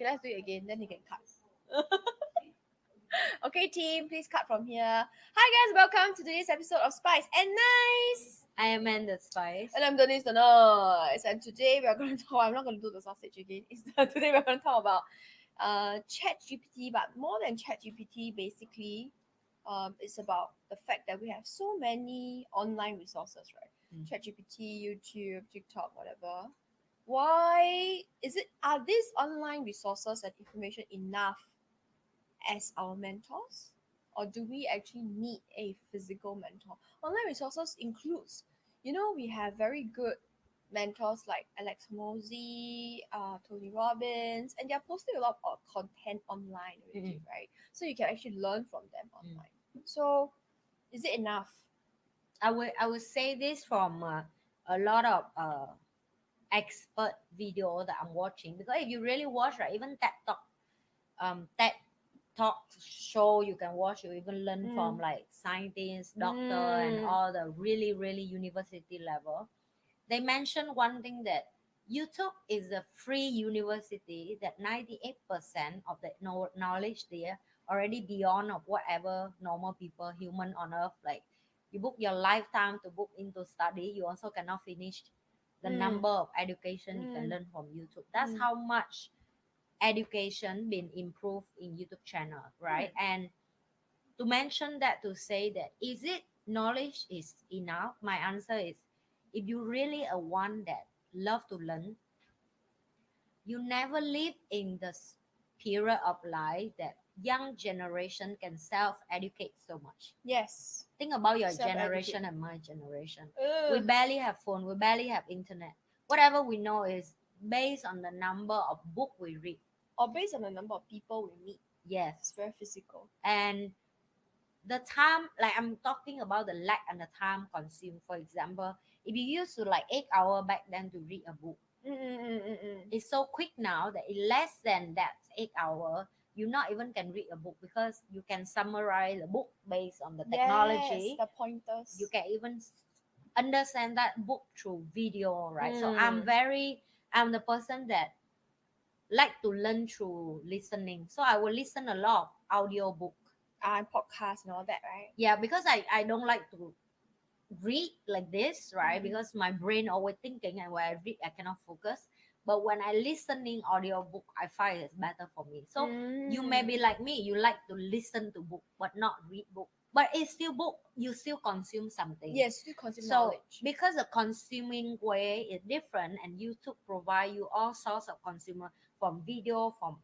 Okay, let's do it again. Then he can cut. Okay, team, please cut from here. Hi guys, welcome to today's episode of Spice and Nice. I am Amanda Spice. And I'm Denise the Nice. And today we are going to talk. I'm not going to do the sausage again. Today we're going to talk about ChatGPT, but more than ChatGPT, basically, it's about the fact that we have so many online resources, right? ChatGPT, YouTube, TikTok, whatever. Why is it? Are these online resources and information enough as our mentors, or do we actually need a physical mentor? Online resources includes, we have very good mentors like Alex Mosey, Tony Robbins, and they're posting a lot of content online already, right? So you can actually learn from them online. So is it enough? I would say this from a lot of expert video that I'm watching, because if you really watch, right, even TED Talk show you can watch, you even learn from like scientists, doctor, and all the really university level. They mentioned one thing, that YouTube is a free university, that 98% of the knowledge there already beyond of whatever normal people, human on earth, like you book your lifetime to book into study, you also cannot finish the number of education you can learn from YouTube. That's how much education been improved in YouTube channel, right? And to mention that, to say that, is it knowledge is enough? My answer is, if you really are one that love to learn, you never live in the period of life that young generation can self-educate so much. Yes. Think about your Self-educate. generation and my generation. We barely have phone, we barely have internet. Whatever we know is based on the number of book we read, or based on the number of people we meet. yes, It's very physical. and the time, like I'm talking about the lack and the time consumed. For example, if you used to like 8 hours back then to read a book, it's so quick now that in less than that 8 hours, you not even can read a book, because you can summarize the book based on the technology. Yes, the pointers. You can even understand that book through video, right? So I'm the person that like to learn through listening. So I will listen a lot of audio book. Podcasts and all that, right? Yeah, because I don't like to read like this, right? Because my brain always thinking, and when I read I cannot focus. But when I listening audio book, I find it's better for me. So you may be like me, you like to listen to book but not read book. But it's still book, you still consume something. Yes, you consume So knowledge. because the consuming way is different, and YouTube provide you all sorts of consumer, from video, from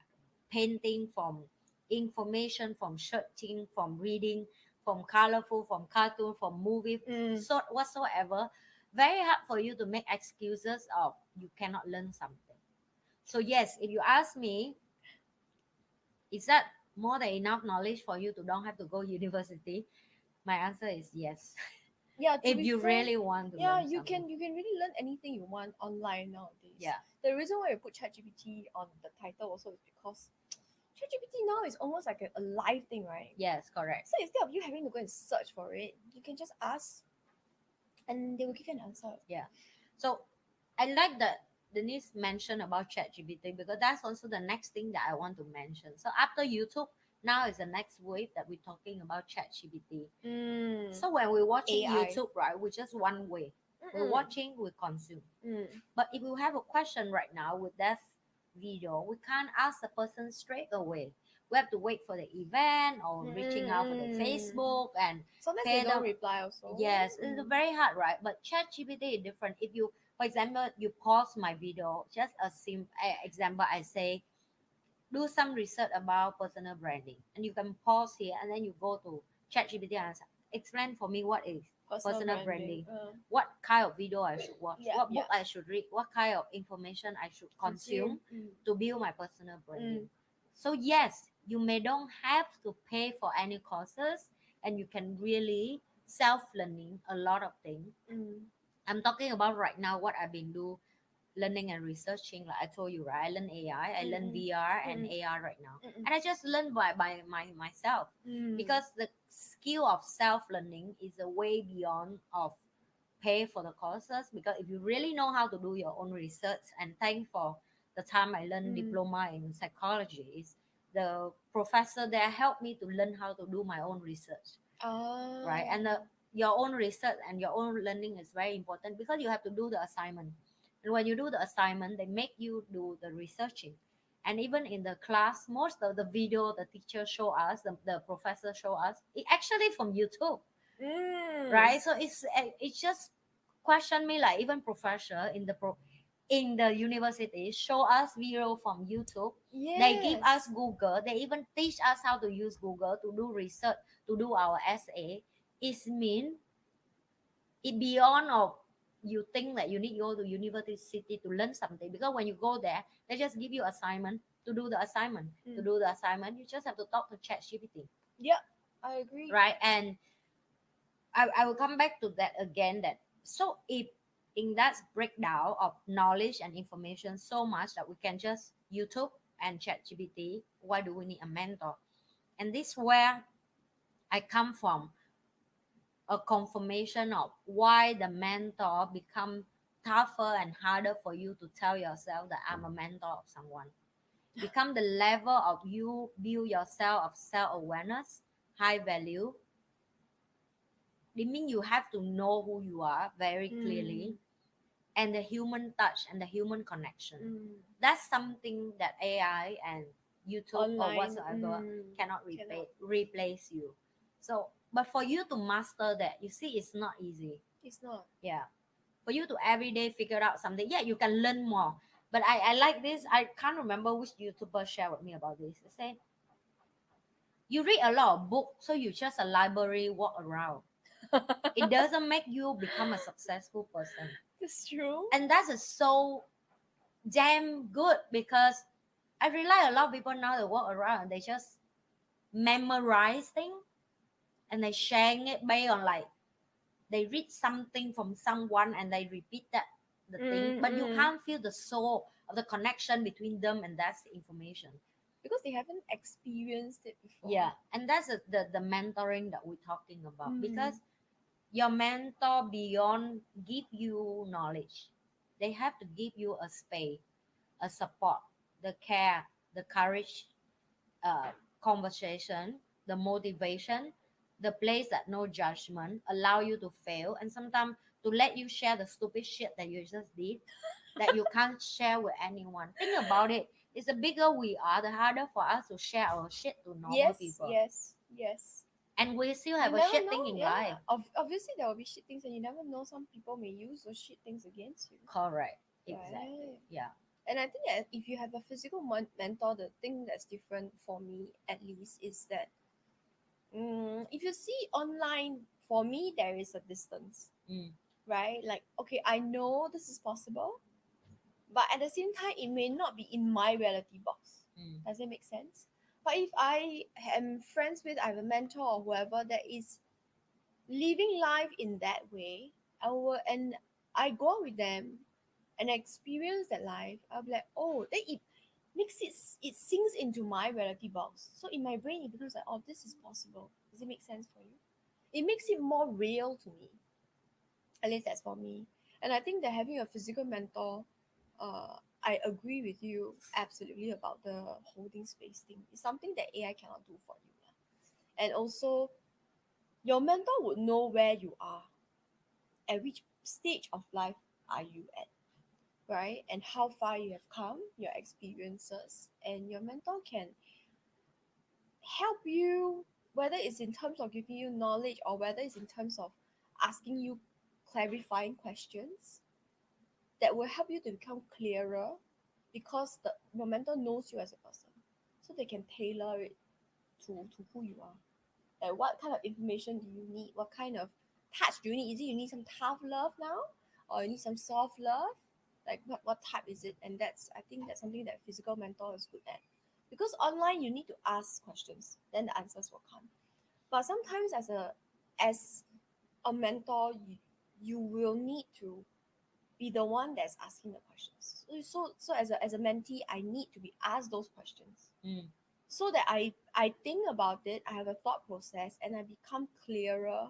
painting, from information, from searching, from reading, from colorful, from cartoon, from movie, so whatsoever, very hard for you to make excuses of you cannot learn something. So yes, if you ask me, is that more than enough knowledge for you to don't have to go university? My answer is yes. Yeah, if you really want to learn you something. can really learn anything you want online nowadays. Yeah. The reason why we put ChatGPT on the title also is because ChatGPT now is almost like a live thing, right? Yes, correct. So instead of you having to go and search for it, you can just ask and they will give you an answer. Yeah. So I like that Denise mentioned about ChatGPT, because that's also the next thing that I want to mention. So after YouTube, now is the next wave that we're talking about ChatGPT. So when we're watching AI. YouTube, right, we're just one way. We're watching, we consume. But if we have a question right now with that video, we can't ask the person straight away. We have to wait for the event, or reaching out for the Facebook, and Sometimes pay they don't the reply also. yes, it's very hard, right? But ChatGPT is different. If you, for example, you pause my video, just a simple example, I say, do some research about personal branding, and you can pause here, and then you go to ChatGPT and explain for me what is personal branding, what kind of video I should watch, what book I should read, what kind of information I should consume to build my personal branding. So yes, you may don't have to pay for any courses, and you can really self-learning a lot of things. I'm talking about right now what I've been doing, learning and researching. Like I told you, right? I learn AI, I learn VR and AR right now, and I just learn by myself, because the skill of self-learning is a way beyond of pay for the courses. Because if you really know how to do your own research and think for the time I learned diploma in psychology is the professor there helped me to learn how to do my own research, right? And your own research and your own learning is very important because you have to do the assignment. And when you do the assignment, they make you do the researching. And even in the class, most of the video the teacher show us, the professor show us, it actually from YouTube, right? So it's just question me like even professor in the university show us video from YouTube. They give us Yes. Google. They even teach us how to use Google to do research, to do our essay. It mean it beyond of you think that you need to go to university to learn something, because when you go there they just give you assignment to do the assignment. To do the assignment you just have to talk to ChatGPT, Yeah, I agree. right? And I will come back to that again, that so if in that breakdown of knowledge and information so much that we can just YouTube and ChatGPT, why do we need a mentor? And this where I come from, a confirmation of why the mentor become tougher and harder for you to tell yourself that I'm a mentor of someone. Become the level of you build yourself of self-awareness, high value. It means you have to know who you are very clearly, and the human touch and the human connection. That's something that AI and YouTube or Online, whatsoever cannot replace you. So, but for you to master that, you see, it's not easy. It's not. Yeah. For you to every day figure out something, yeah, you can learn more. But I like this. I can't remember which YouTuber shared with me about this. They say, you read a lot of books, so you just a library walk around. It doesn't make you become a successful person. That's true. And that is so damn good, because I realize a lot of people now they walk around and they just memorize things and they sharing it based on like they read something from someone and they repeat that the thing, but you can't feel the soul of the connection between them, and that's the information. Because they haven't experienced it before. Yeah, and that's the mentoring that we're talking about, because your mentor beyond give you knowledge, they have to give you a space, a support, the care, the courage, conversation, the motivation, the place that no judgment, allow you to fail, and sometimes to let you share the stupid shit that you just did that you can't share with anyone. Think about it. It's the bigger we are, the harder for us to share our shit to normal people. Yes. And we still You have a never shit know. thing in Yeah. life. Obviously, there will be shit things, and you never know. Some people may use those shit things against you. Correct. Exactly. Right. Yeah. And I think that if you have a physical mentor, the thing that's different for me, at least, is that if you see online, for me, there is a distance, Mm. right? Like, okay, I know this is possible, but at the same time, it may not be in my reality box. Mm. Does it make sense? But if I am friends with, I have a mentor or whoever that is living life in that way, and I go out with them and experience that life, I'll be like, oh, then makes it sinks into my reality box. So in my brain, it becomes like, oh, this is possible. Does it make sense for you? It makes it more real to me. At least that's for me. And I think that having a physical mentor, I agree with you absolutely about the holding space thing. It's something that AI cannot do for you. And also, your mentor would know where you are, at which stage of life are you at, right? And how far you have come, your experiences, and your mentor can help you, whether it's in terms of giving you knowledge or whether it's in terms of asking you clarifying questions that will help you to become clearer, because your mentor knows you as a person, so they can tailor it to who you are. Like, what kind of information do you need? What kind of touch do you need? Is it you need some tough love now, or you need some soft love? Like, what type is it? And I think that's something that physical mentor is good at, because online you need to ask questions, then the answers will come. But sometimes as a mentor, you will need to be the one that's asking the questions. So as a mentee, I need to be asked those questions, Mm. so that I think about it, I have a thought process, and I become clearer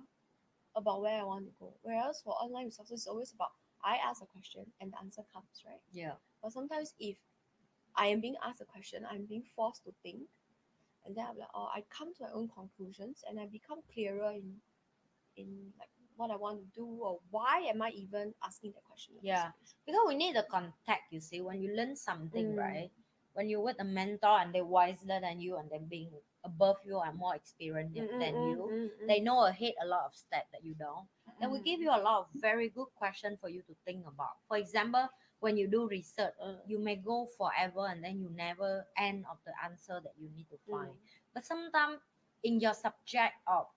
about where I want to go. Whereas for online resources, it's always about I ask a question and the answer comes, right? Yeah. But sometimes if I am being asked a question, I'm being forced to think, and then I'm like, oh, I come to my own conclusions, and I become clearer in like what I want to do, or why am I even asking that question in the Yeah, first place. because we need the contact. You see, when you learn something, Mm. right? When you're with a mentor and they're wiser than you and they're being above you and more experienced Mm, mm, than mm, you, mm, they mm. know ahead a lot of steps that you don't. Then we give Mm. you a lot of very good questions for you to think about. For example, when you do research, you may go forever and then you never end of the answer that you need to Mm. find. But sometimes in your subject of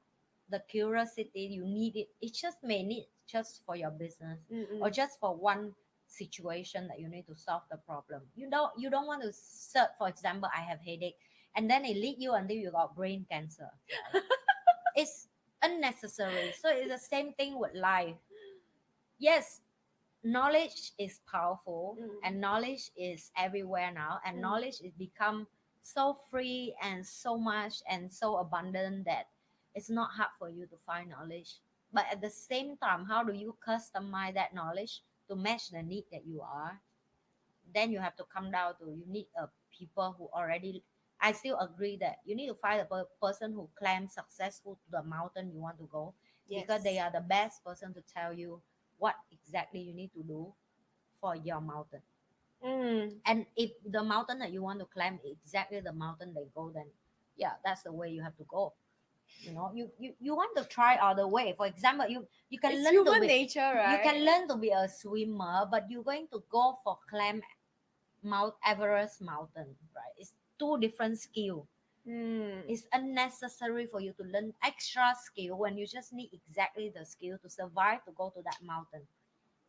the curiosity, you need it. It just may need just for your business Mm, or mm. just for one situation that you need to solve the problem. You don't want to search, for example, I have headache, and then it lead you until you got brain cancer, right? It's unnecessary. So it's the same thing with life. Yes, knowledge is powerful Mm. and knowledge is everywhere now, and Mm. knowledge is become so free and so much and so abundant that it's not hard for you to find knowledge. But at the same time, how do you customize that knowledge to match the need that you are? Then you have to come down to, you need a people who already, I still agree that you need to find a person who claims successful to the mountain you want to go, because they Yes. are the best person to tell you what exactly you need to do for your mountain. Mm. And if the mountain that you want to climb is exactly the mountain they go, then yeah, that's the way you have to go. You want to try other way. For example, you can It's learn to human be, nature, you can right? learn to be a swimmer, but you're going to go for climb Mount Everest mountain, right? It's two different skill. Mm. It's unnecessary for you to learn extra skill when you just need exactly the skill to survive to go to that mountain,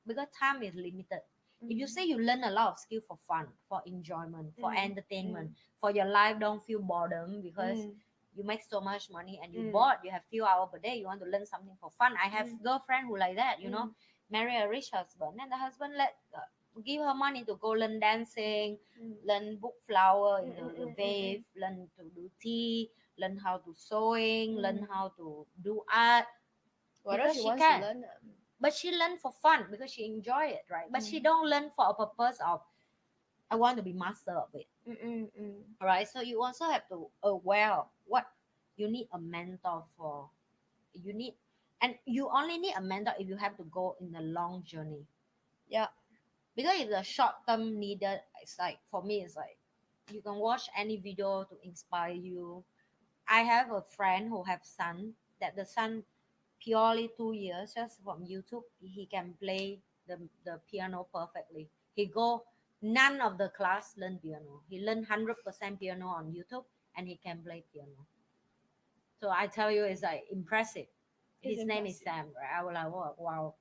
because time is limited. If you say Mm. you learn a lot of skill for fun, for enjoyment, for Mm. entertainment, Mm. for your life don't feel boredom because Mm. you make so much money and you Mm. bored, you have few hours per day, you want to learn something for fun. I have Mm. girlfriend who like that, Mm. marry a rich husband and the husband let give her money to go learn dancing, Mm. learn book flower Mm. in the Mm. vase, Mm. learn to do tea, learn how to sewing, learn Mm. how to do art, Whatever because she she wants to can. learn. But she learn for fun because she enjoy it, right? But she Mm. don't learn for a purpose of, I want to be master of it. Mm. Mm. Mm. All right, so you also have to aware of what you need a mentor for. You need, and you only need a mentor if you have to go in a long journey. Yeah. Because if the short term needed, it's like, for me it's like, you can watch any video to inspire you. I have a friend who have son, that the son purely 2 years just from YouTube he can play the piano perfectly. He go none of the class learn piano. He learn 100% piano on YouTube and he can play piano. So I tell you, it's like impressive. It's His name is impressive. Sam, right? I was like, wow, wow,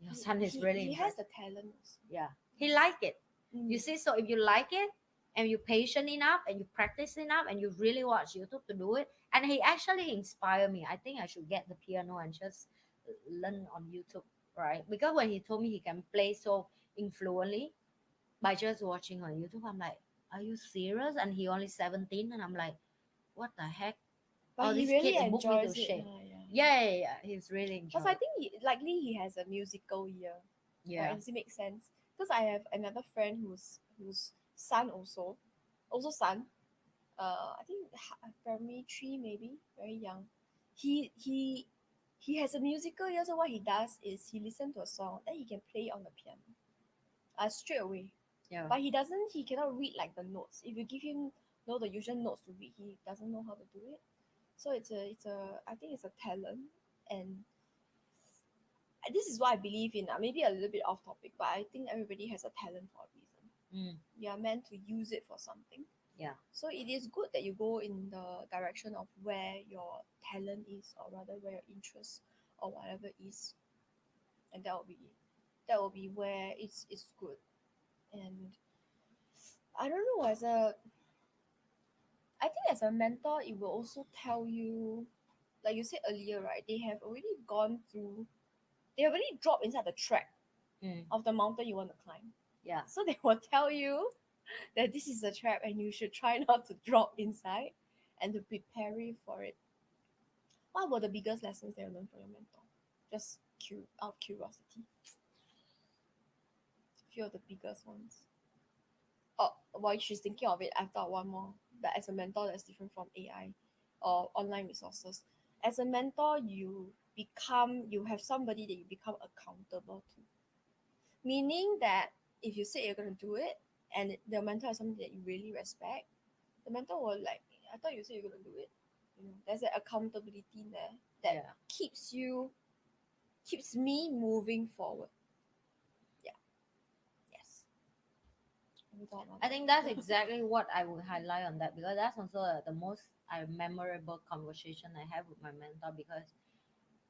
your He, son is he, really he has the impressive. talent also. Yeah, he like it. You Mm. see, so if you like it and you're patient enough and you practice enough and you really watch YouTube to do it, and he actually inspired me. I think I should get the piano and just learn on YouTube, right? Because when he told me he can play so influently by just watching on YouTube, I'm like, are you serious? And he only 17, and I'm like, what the heck? But Oh, he this really kid, it booked me to enjoys it. shame. Yeah. Yeah, yeah, yeah. He's really Because enjoyed I it. think likely he has a musical ear. Right? Yeah. Does it make sense? Because I have another friend whose son also son. I think primary three maybe, very young. He has a musical ear. So what he does is he listen to a song, then he can play on the piano, straight away. Yeah. But he doesn't. He cannot read like the notes. If you give him the usual notes to read, he doesn't know how to do it. So it's a I think it's a talent, and this is what I believe in. Maybe a little bit off topic, but I think everybody has a talent for a reason. Mm, You are meant to use it for something. yeah. So it is good that you go in the direction of where your talent is, or rather where your interest or whatever is, and that will be where it's good. And I don't know, I think as a mentor, it will also tell you, like you said earlier, right? They have already dropped inside the track Mm, of the mountain you want to climb. yeah. So they will tell you that this is a trap and you should try not to drop inside and to prepare you for it. What were the biggest lessons that you learned from your mentor? Just out of curiosity. A few of the biggest ones. Oh, while she's thinking of it, I thought one more. But as a mentor, that's different from AI or online resources. As a mentor, you have somebody that you become accountable to. Meaning that if you say you're gonna do it, and the mentor is something that you really respect, the mentor will like, I thought you said you're gonna do it. There's an accountability there that Yeah. keeps me moving forward. Yeah. Yes. Let me talk about I that. think that's exactly what I would highlight on that, because that's also the most memorable conversation I have with my mentor, because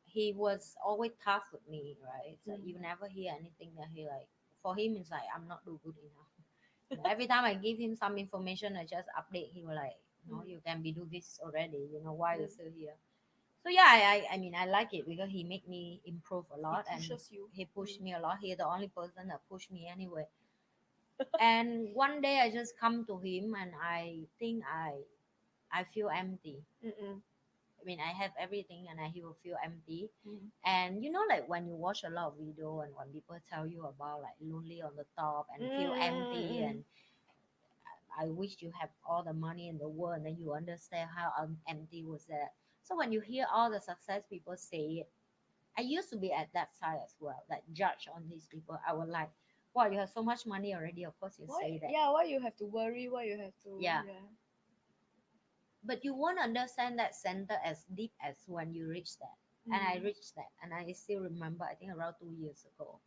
he was always tough with me, right? So you never hear anything that he like. For him, it's like I'm not do good enough. Every time I give him some information, I just update. He will like, no, you can be do this already. Why you're still here? So yeah, I mean I like it because he make me improve a lot, It and pushes you. he pushed me a lot. He's the only person that pushed me anyway. And one day I just come to him and I think I feel empty. Mm-mm. I mean, I have everything and I will feel empty. Mm. And like when you watch a lot of video and when people tell you about like lonely on the top and feel empty, Mm. and I wish you have all the money in the world, and then you understand how empty was that. So when you hear all the success people say it, I used to be at that side as well, like judge on these people. I was like, wow, you have so much money already. Of course you say Why? that. Yeah. Why you have to worry? Why you have to? Yeah. Yeah. But you won't understand that center as deep as when you reach that. And I reached that, and I still remember, I think around 2 years ago.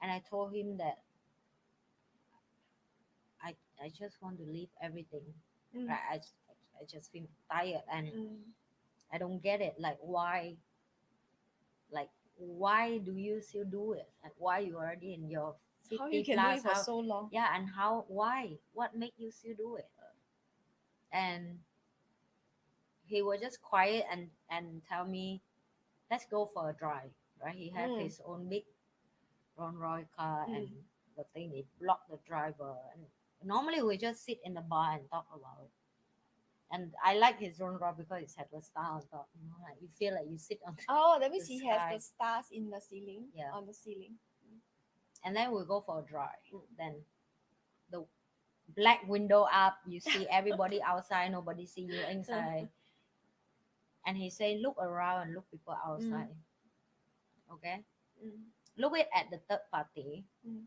And I told him that I just want to leave everything. Mm. Right? I just feel tired, and Mm. I don't get it. Why do you still do it? Like, why you already in your How you 50 can do plus? it for How, so long? yeah, and how, why? What make you still do it? And he was just quiet and tell me, let's go for a drive. Right? He have Mm. his own big Rolls Royce car, and Mm. the thing it block the driver. And normally we just sit in the bar and talk about it. And I like his Rolls Royce because it has a star on top. Like you feel like you sit on Oh, that the means he has sky. the stars in the ceiling. Yeah. On the ceiling. And then we go for a drive. Mm. Then the black window up, you see everybody outside, nobody see you inside. And he say, look around and look people outside. Okay? Mm. Look it at the third party. Mm.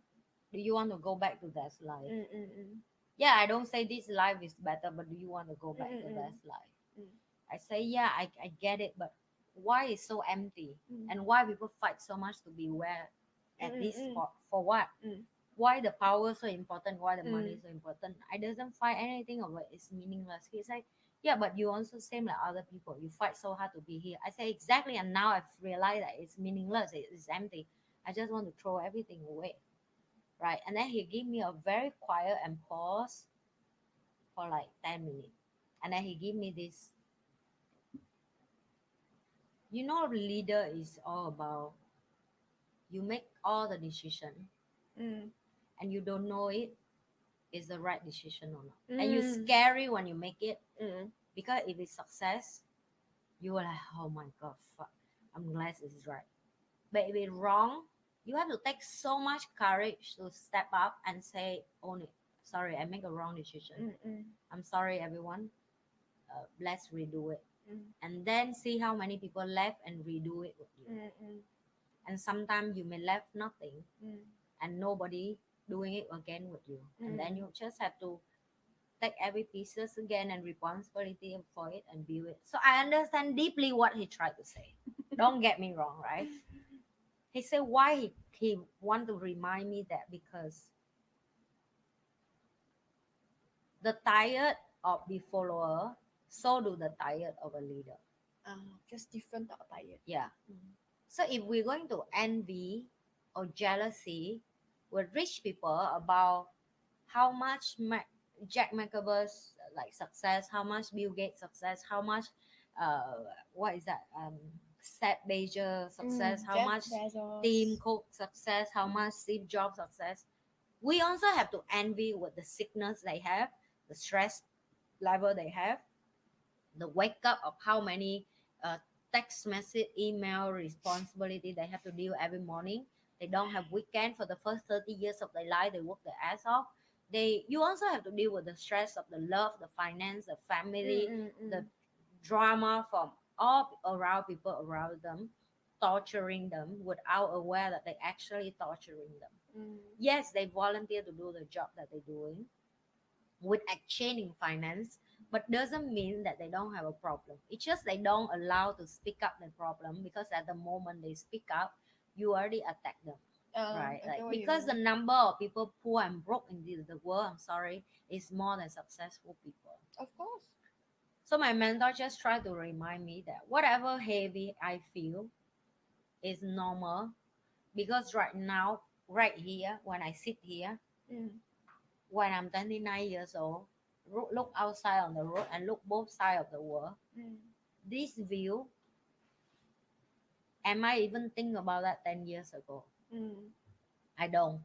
Do you want to go back to that life? Mm. Mm. Yeah, I don't say this life is better, but do you want to go back to Mm. that life? Mm. I say, yeah, I get it, but why is so empty? Mm. And why people fight so much to be where at this Mm. spot? For what? Mm. Why the power so important? Why the money Mm. so important? I doesn't find anything of it. It's meaningless. He's like, yeah, but you also same like other people. You fight so hard to be here. I say exactly, and now I've realized that it's meaningless. It's empty. I just want to throw everything away, right? And then he gave me a very quiet and pause for like 10 minutes, and then he gave me this. Leader is all about you make all the decision, Mm. and you don't know it is the right decision or not. And you Mm. scary when you make it, Mm. because if it's success, you are like, oh my god, fuck, I'm glad it's right. But if it's wrong, you have to take so much courage to step up and say, own it. Sorry, I make a wrong decision. Mm. I'm sorry, everyone. Let's redo it. Mm. And then see how many people left and redo it with you. Mm. And sometimes you may left nothing Mm. and nobody doing it again with you. And then you just have to take every pieces again and responsibility for it and build it. So I understand deeply what he tried to say. Don't get me wrong, right? He said why he want to remind me that because the tired of the follower, so do the tired of a leader. Just different type of tired. Yeah. Mm. So if we're going to envy or jealousy with rich people about how much Jack McAvoy's like success, how much Bill Gates success, how much what is that Seth Bezos success, how Jeff much Bezos. Tim Cook success, how much Steve Jobs success, we also have to envy with the sickness they have, the stress level they have, the wake up of how many uh, text message, email responsibility they have to deal every morning. They don't have weekend for the first 30 years of their life. They work their ass off. you also have to deal with the stress of the love, the finance, the family, the Mm. drama from all around people around them, torturing them without aware that they actually torturing them. Mm. Yes, they volunteer to do the job that they're doing with exchange in finance, but doesn't mean that they don't have a problem. It's just they don't allow to speak up the problem, because at the moment they speak up, you already attack them. Right, I like get what you because the mean. number of people poor and broke in the world, I'm sorry, is more than successful people. Of course. So my mentor just tried to remind me that whatever heavy I feel is normal, because right now, right here, when I sit here, Mm. when I'm 29 years old, look outside on the road and look both sides of the world, Mm. this view, am I even think about that 10 years ago? Mm. I don't.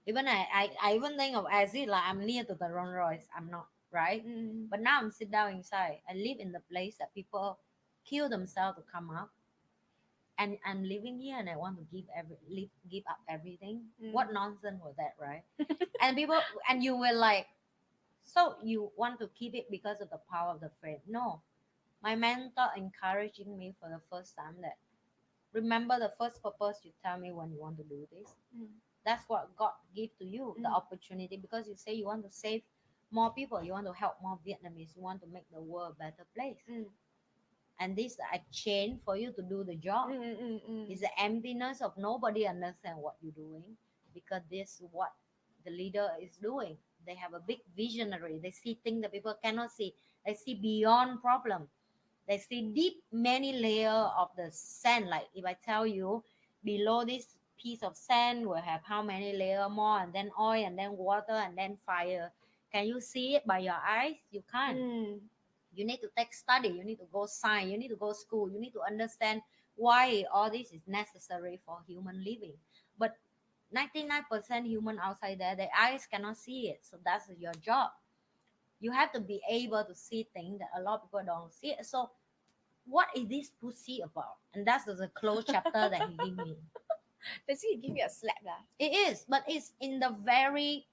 Even I even think of as if like I'm near to the Rolls Royce. I'm not, right? Mm. But now I'm sit down inside. I live in the place that people kill themselves to come up. And I'm living here and I want to give up everything. What Mm. nonsense was that, right? And people, and you were like, so you want to keep it because of the power of the friend? No, my mentor encouraging me for the first time that remember the first purpose you tell me when you want to do this. Mm. That's what God give to you, the Mm. opportunity, because you say you want to save more people, you want to help more Vietnamese, you want to make the world a better place. Mm. And this exchange for you to do the job is the emptiness of nobody understand what you're doing, because this is what the leader is doing. They have a big visionary. They see things that people cannot see. They see beyond problem. They see deep many layer of the sand. Like if I tell you below this piece of sand will have how many layer more, and then oil, and then water, and then fire. Can you see it by your eyes? You can't. Mm. You need to take study, you need to go science, you need to go school, you need to understand why all this is necessary for human living. But 99% human outside there, their eyes cannot see it, so that's your job. You have to be able to see things that a lot of people don't see it. So what is this pussy about? And that's the close chapter that he gave me. Basically, give me a slap lah. It is, but it's in the very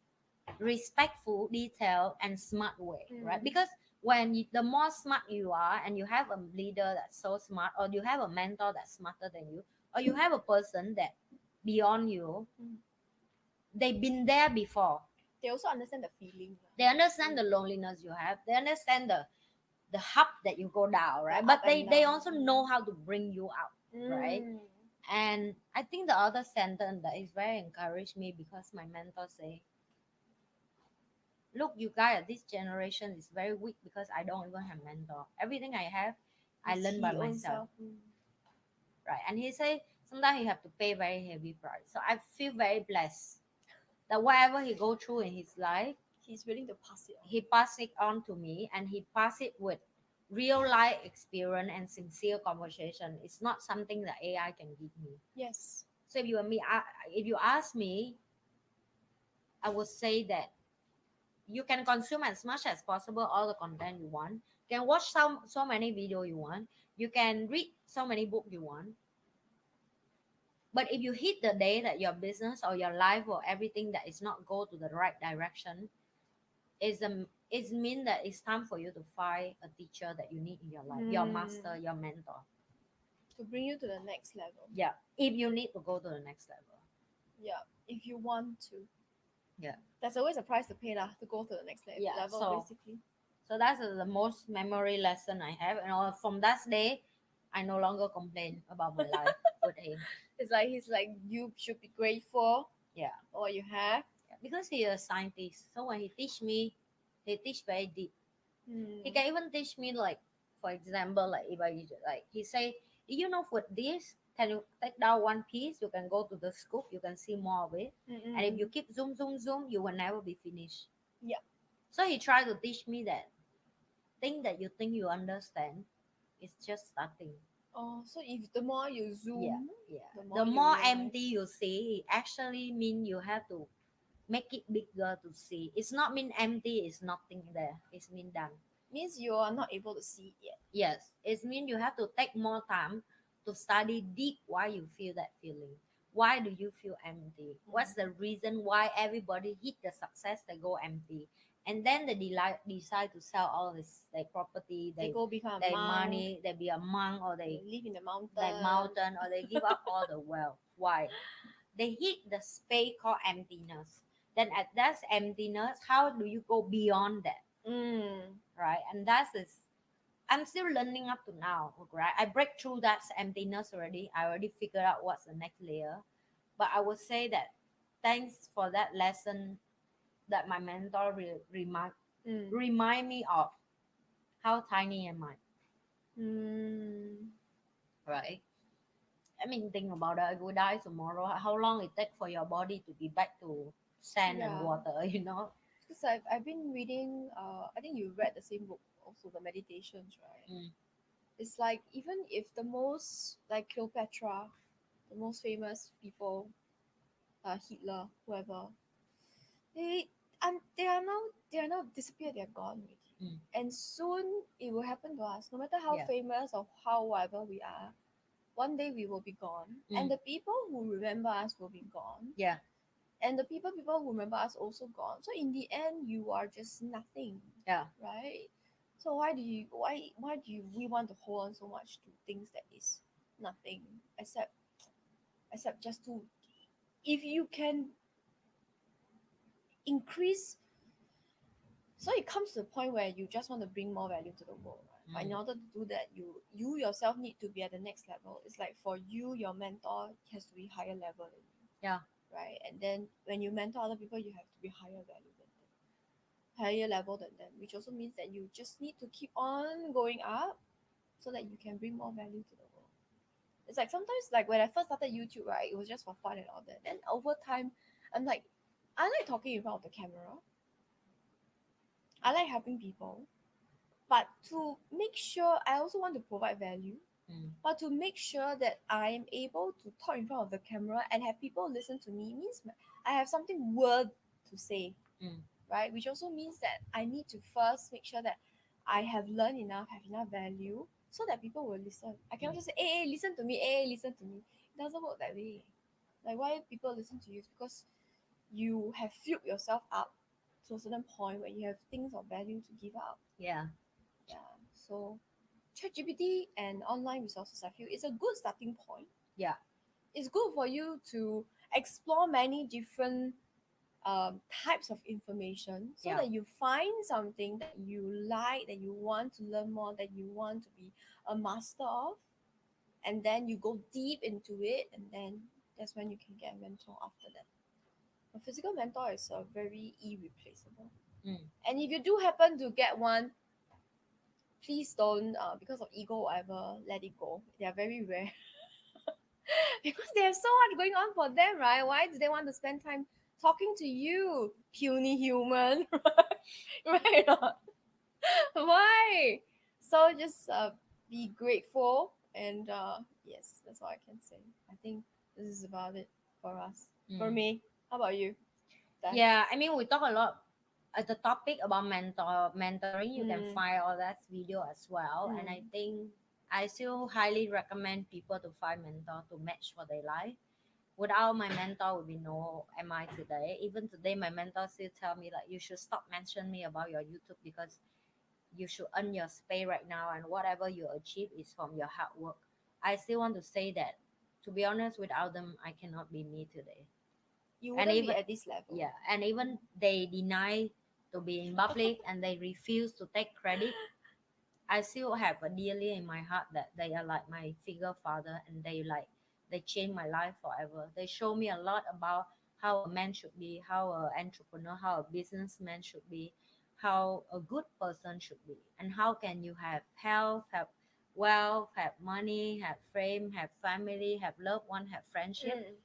respectful, detailed, and smart way, right? Mm. Because the more smart you are, and you have a leader that's so smart, or you have a mentor that's smarter than you, or you have a person that beyond you, Mm. they've been there before. They also understand the feeling lah. They understand the loneliness you have. They understand the hub that you go down, The right? up But and they down. also know how to bring you out, right? Mm. And I think the other sentence that is very encouraged me, because my mentor say, look, you guys, this generation is very weak because I don't even have mentor. Everything I have, I It's learn by he own myself, self. Mm. right? And he say sometimes you have to pay very heavy price. So I feel very blessed that whatever he go through in his life, He's willing to pass it on. he pass it on to me, and he pass it with real life experience and sincere conversation. It's not something that AI can give me. Yes. So if you ask me, I would say that you can consume as much as possible all the content you want. You can watch so many video you want. You can read so many book you want. But if you hit the day that your business or your life or everything that is not go to the right direction, is mean that it's time for you to find a teacher that you need in your life, your master, your mentor. To bring you to the next level. Yeah, if you need to go to the next level. Yeah. If you want to. Yeah. There's always a price to pay lah to go to the next Yeah, level, so basically. So that's the most memory lesson I have. And from that day, I no longer complain about my life with him. It's like he's like, you should be grateful Yeah. for what you have. Yeah, because he's a scientist. So when he teach me, he teach very deep. He Mm. can even teach me like, for example, like if I like he say, you know, with this, can you take down one piece? You can go to the scoop. You can see more of it. And if you keep zoom, you will never be finished. Yeah. So he tried to teach me that thing that you think you understand is just starting. Oh, so if the more you zoom, Yeah. the more The you more realize. empty you see, it actually mean you have to make it bigger to see. It's not mean empty is nothing there. It's mean done. Means you are not able to see it yet. Yes, it mean you have to take more time to study deep why you feel that feeling. why do you feel empty? What's the reason why everybody hit the success they go empty? And then they decide to sell all this their property, They go become a their monk. money, they be a monk, or They they live in the mountain. like mountain, or they give up all the wealth. Why? They hit the space called emptiness. Then at that emptiness, how do you go beyond that? Right? And that's is I'm still learning up to now, right? I break through that emptiness already. I already figured out what's the next layer. But I would say that thanks for that lesson that my mentor remind me of how tiny am I, right? I mean, think about it. If you die tomorrow, how long it take for your body to be back to sand and Yeah. water, you know? Because I've been reading, I think you read the same book also, the meditations, right? It's like even if the most, like Cleopatra, the most famous people, Hitler, whoever, they they are now disappeared, they're gone already. And soon it will happen to us. No matter how Yeah. famous or how whatever we are, one day we will be gone. And the people who remember us will be gone. Yeah. And the people who remember us also gone. So in the end you are just nothing. Yeah. Right? So why do you we want to hold on so much to things that is nothing, except just to, if you can increase, so it comes to the point where you just want to bring more value to the world, right? But in order to do that, you yourself need to be at the next level. It's like for you, your mentor has to be higher level than you. Yeah. Right? And then when you mentor other people, you have to be higher value than them, higher level than them, which also means that you just need to keep on going up so that you can bring more value to the world. It's like sometimes, like when I first started YouTube, right, it was just for fun and all that. Then over time, I'm like, I like talking in front of the camera. I like helping people. But to make sure, I also want to provide value. But to make sure that I am able to talk in front of the camera and have people listen to me means I have something worth to say, right? Which also means that I need to first make sure that I have learned enough, have enough value, so that people will listen. I cannot just say, hey, listen to me, hey, listen to me. It doesn't work that way. Like, why people listen to you is because you have filled yourself up to a certain point where you have things of value to give out. Yeah. Yeah. So ChatGPT and online resources, I feel, is a good starting point. Yeah. It's good for you to explore many different types of information so Yeah. that you find something that you like, that you want to learn more, that you want to be a master of, and then you go deep into it, and then that's when you can get a mentor after that. A physical mentor is very irreplaceable. And if you do happen to get one, please don't, because of ego or whatever, let it go. They are very rare. Because they have so much going on for them, right? Why do they want to spend time talking to you, puny human? Right or not? Why? So just be grateful, and yes, that's all I can say. I think this is about it for us. For me, how about you? Dan? Yeah, I mean, we talk a lot at the topic about mentoring. You can find all that video as well. And I think I still highly recommend people to find mentor to match for their life. Without my mentor, would be no am I today. Even today, my mentor still tell me like you should stop mentioning me about your YouTube because you should earn your space right now, and whatever you achieve is from your hard work. I still want to say that, to be honest, without them, I cannot be me today. You And wouldn't be even at this level. yeah, and even they deny to be in public and they refuse to take credit. I still have a dearly in my heart that they are like my figure father, and they changed my life forever. They show me a lot about how a man should be, how an entrepreneur, how a businessman should be, how a good person should be, and how can you have health, have wealth, have money, have fame, have family, have loved one, have friendship,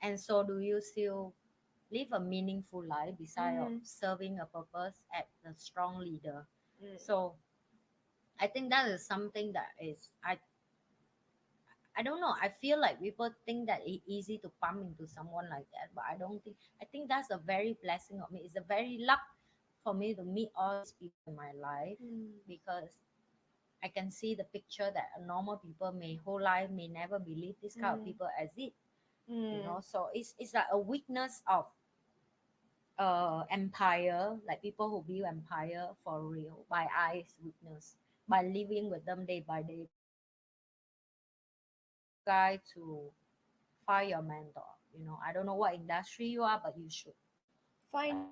and so do you still live a meaningful life beside of serving a purpose as a strong leader. So I think that is something that is I don't know. I feel like people think that it's easy to pump into someone like that, but I don't think. I think that's a very blessing of me. It's a very luck for me to meet all these people in my life because I can see the picture that a normal people may whole life may never believe this kind of people exist. you know. So it's like a weakness of empire, like people who build empire for real by eyes witness, by living with them day by day. Guy to find your mentor, you know. I don't know what industry you are, but you should Find.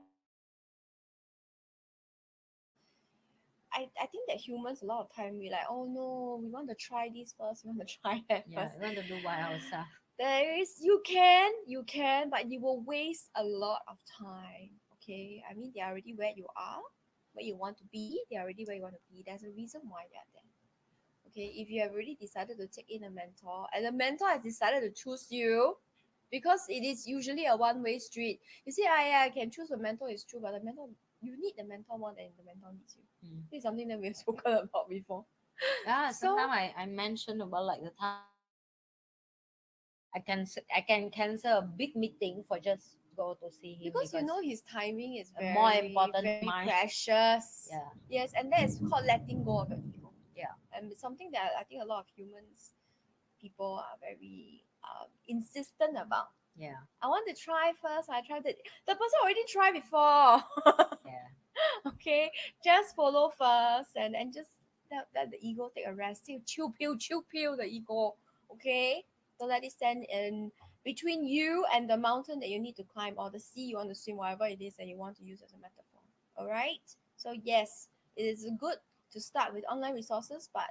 I think that humans a lot of time we like, oh no, we want to try this first, we want to try that yeah first. we want to do by ourselves. There is you can, but you will waste a lot of time. Okay, I mean they're already where you are, where you want to be. They're already where you want to be. There's a reason why they're there. Okay, if you have already decided to take in a mentor, and the mentor has decided to choose you, because it is usually a one-way street. You see, I can choose a mentor, is true, but the mentor, you need the mentor more than the mentor needs you. This is something that we have spoken about before. Yeah, So- sometimes I mentioned about like the time I can cancel a big meeting for just go to see him Because you know his timing is very, more important very mine. precious. Yeah. Yes, and that is called letting go of your ego. Yeah. And it's something that I think a lot of humans, people are very insistent about. Yeah. I want to try first. I tried it. The person already tried before. Yeah. Okay, just follow first, and just let the ego take a rest. Chill pill the ego. Okay, don't let it stand in between you and the mountain that you need to climb, or the sea you want to swim, whatever it is that you want to use as a metaphor. All right. So yes, it is good to start with online resources, but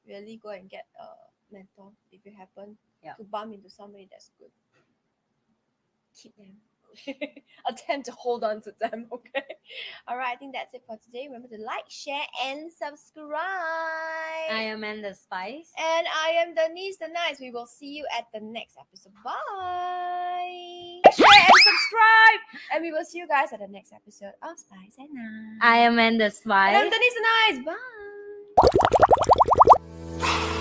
really go and get a mentor if you happen Yeah. to bump into somebody that's good. Keep them. Attempt to hold on to them. Okay. All right. I think that's it for today. Remember to like, share, and subscribe. I am Amanda Spice. And I am Denise the Nice. We will see you at the next episode. Bye. Share and subscribe. And we will see you guys at the next episode of Spice and Nice. I am Amanda And Spice. I'm Denise the Nice. Bye.